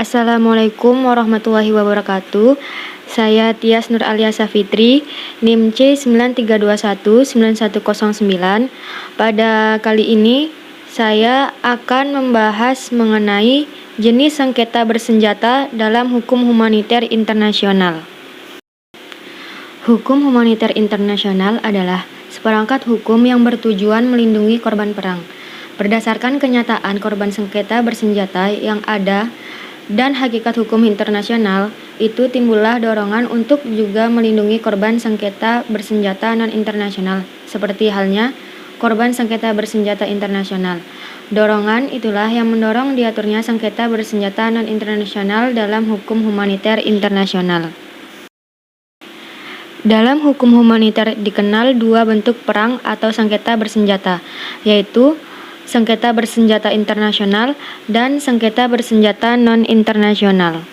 Assalamualaikum warahmatullahi wabarakatuh. Saya Tias Nur Alia Safitri, NIM C93219109. Pada kali ini saya akan membahas mengenai jenis sengketa bersenjata dalam hukum humaniter internasional. Hukum humaniter internasional adalah seperangkat hukum yang bertujuan melindungi korban perang. Berdasarkan kenyataan korban sengketa bersenjata yang ada dan hakikat hukum internasional, itu timbullah dorongan untuk juga melindungi korban sengketa bersenjata non-internasional, seperti halnya korban sengketa bersenjata internasional. Dorongan itulah yang mendorong diaturnya sengketa bersenjata non-internasional dalam hukum humaniter internasional. Dalam hukum humaniter dikenal dua bentuk perang atau sengketa bersenjata, yaitu sengketa bersenjata internasional dan sengketa bersenjata non-internasional.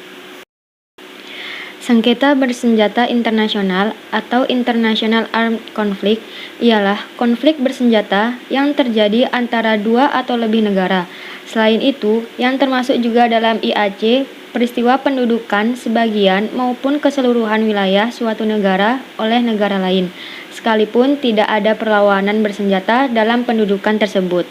Sengketa bersenjata internasional atau International Armed Conflict ialah konflik bersenjata yang terjadi antara dua atau lebih negara. Selain itu, yang termasuk juga dalam IAC, peristiwa pendudukan sebagian maupun keseluruhan wilayah suatu negara oleh negara lain, sekalipun tidak ada perlawanan bersenjata dalam pendudukan tersebut.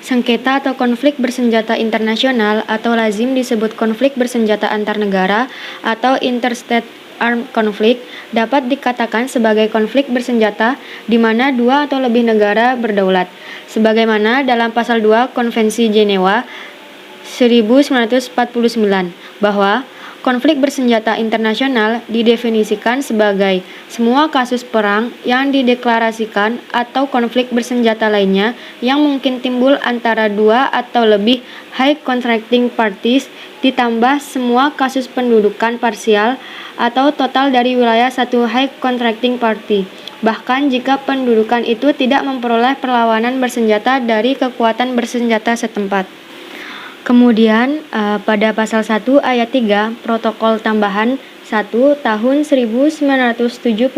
Sengketa atau konflik bersenjata internasional atau lazim disebut konflik bersenjata antar negara atau interstate armed conflict dapat dikatakan sebagai konflik bersenjata di mana dua atau lebih negara berdaulat, sebagaimana dalam pasal 2 Konvensi Jenewa 1949 bahwa konflik bersenjata internasional didefinisikan sebagai semua kasus perang yang dideklarasikan atau konflik bersenjata lainnya yang mungkin timbul antara dua atau lebih high contracting parties ditambah semua kasus pendudukan parsial atau total dari wilayah satu high contracting party. Bahkan jika pendudukan itu tidak memperoleh perlawanan bersenjata dari kekuatan bersenjata setempat. Kemudian pada pasal 1 ayat 3 Protokol Tambahan 1 tahun 1977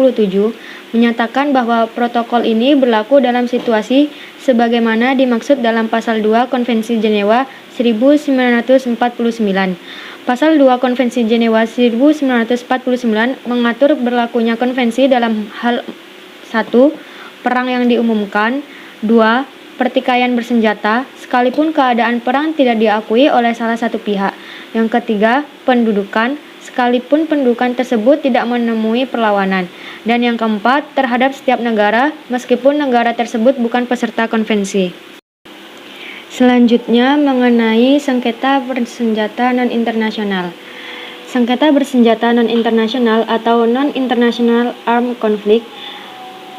menyatakan bahwa protokol ini berlaku dalam situasi sebagaimana dimaksud dalam pasal 2 Konvensi Jenewa 1949. Pasal 2 Konvensi Jenewa 1949 mengatur berlakunya konvensi dalam hal 1. Perang yang diumumkan, 2. Pertikaian bersenjata, sekalipun keadaan perang tidak diakui oleh salah satu pihak. Yang ketiga, pendudukan, sekalipun pendudukan tersebut tidak menemui perlawanan. Dan yang keempat, terhadap setiap negara, meskipun negara tersebut bukan peserta konvensi. Selanjutnya, mengenai sengketa bersenjata non-internasional. Sengketa bersenjata non-internasional atau non-international armed conflict,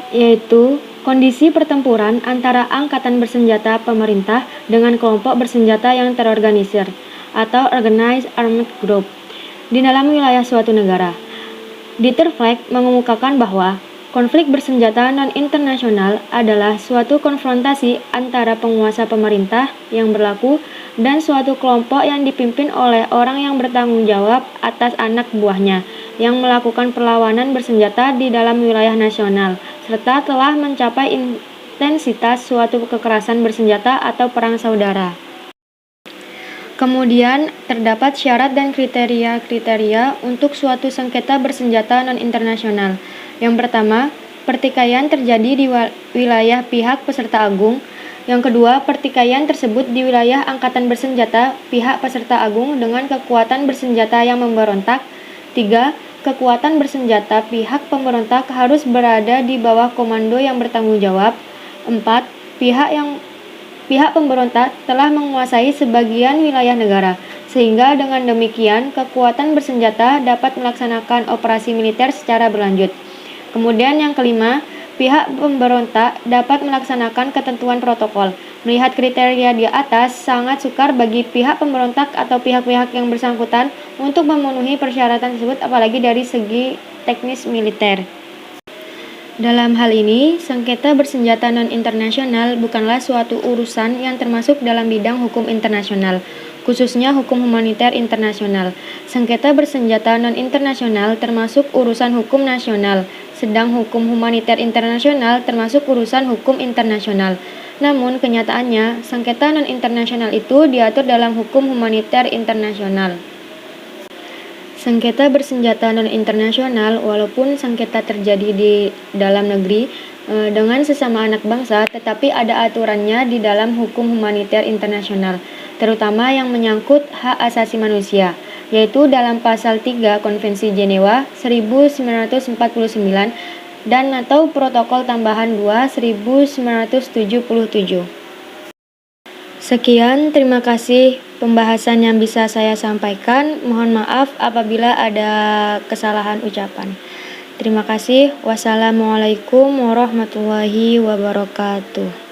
yaitu kondisi pertempuran antara angkatan bersenjata pemerintah dengan kelompok bersenjata yang terorganisir atau organized armed group di dalam wilayah suatu negara. Dieter-Fleck mengemukakan bahwa konflik bersenjata non-internasional adalah suatu konfrontasi antara penguasa pemerintah yang berlaku dan suatu kelompok yang dipimpin oleh orang yang bertanggung jawab atas anak buahnya yang melakukan perlawanan bersenjata di dalam wilayah nasional, serta telah mencapai intensitas suatu kekerasan bersenjata atau perang saudara. Kemudian, terdapat syarat dan kriteria-kriteria untuk suatu sengketa bersenjata non-internasional. Yang pertama, pertikaian terjadi di wilayah pihak peserta agung. Yang kedua, pertikaian tersebut di wilayah angkatan bersenjata pihak peserta agung dengan kekuatan bersenjata yang memberontak. 3. Kekuatan bersenjata pihak pemberontak harus berada di bawah komando yang bertanggung jawab. 4. Pihak pemberontak telah menguasai sebagian wilayah negara, sehingga dengan demikian kekuatan bersenjata dapat melaksanakan operasi militer secara berlanjut. Kemudian yang kelima, pihak pemberontak dapat melaksanakan ketentuan protokol. Melihat kriteria di atas, sangat sukar bagi pihak pemberontak atau pihak-pihak yang bersangkutan untuk memenuhi persyaratan tersebut, apalagi dari segi teknis militer. Dalam hal ini, sengketa bersenjata non-internasional bukanlah suatu urusan yang termasuk dalam bidang hukum internasional, khususnya hukum humaniter internasional. Sengketa bersenjata non-internasional termasuk urusan hukum nasional, sedang hukum humaniter internasional termasuk urusan hukum internasional. Namun, kenyataannya, sengketa non-internasional itu diatur dalam hukum humaniter internasional. Sengketa bersenjata non-internasional, walaupun sengketa terjadi di dalam negeri dengan sesama anak bangsa, tetapi ada aturannya di dalam hukum humaniter internasional, terutama yang menyangkut hak asasi manusia, yaitu dalam pasal 3 Konvensi Jenewa 1949 dan atau Protokol Tambahan 2 1977. Sekian, terima kasih pembahasan yang bisa saya sampaikan. Mohon maaf apabila ada kesalahan ucapan. Terima kasih. Wassalamualaikum warahmatullahi wabarakatuh.